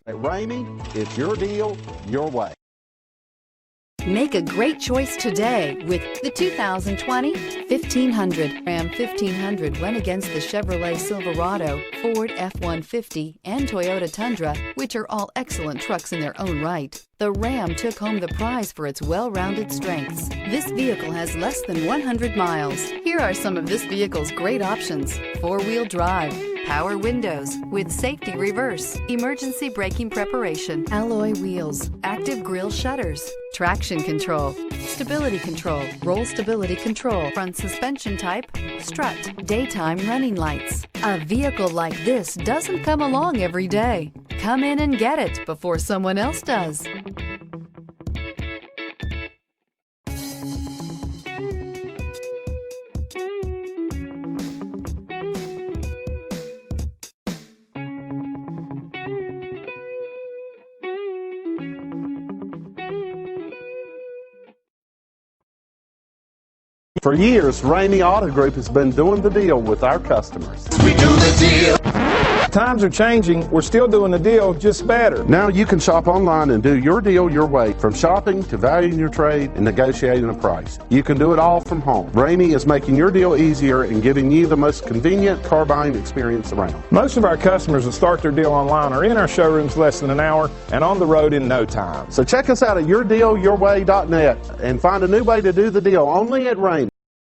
At Ramey, it's your deal, your way. Make a great choice today with the 2020 1500. Ram 1500 went against the Chevrolet Silverado, Ford F-150, and Toyota Tundra, which are all excellent trucks in their own right. The Ram took home the prize for its well-rounded strengths. This vehicle has less than 100 miles. Here are some of this vehicle's great options: four-wheel drive, power windows with safety reverse, emergency braking preparation, alloy wheels, active grille shutters, traction control, stability control, roll stability control, front suspension type, strut, daytime running lights. A vehicle like this doesn't come along every day. Come in and get it before someone else does. For years, Ramey Auto Group has been doing the deal with our customers. We do the deal. Times are changing. We're still doing the deal, just better. Now you can shop online and do your deal your way, from shopping to valuing your trade and negotiating a price. You can do it all from home. Ramey is making your deal easier and giving you the most convenient car buying experience around. Most of our customers that start their deal online are in our showrooms less than an hour and on the road in no time. So check us out at yourdealyourway.net and find a new way to do the deal only at Ramey.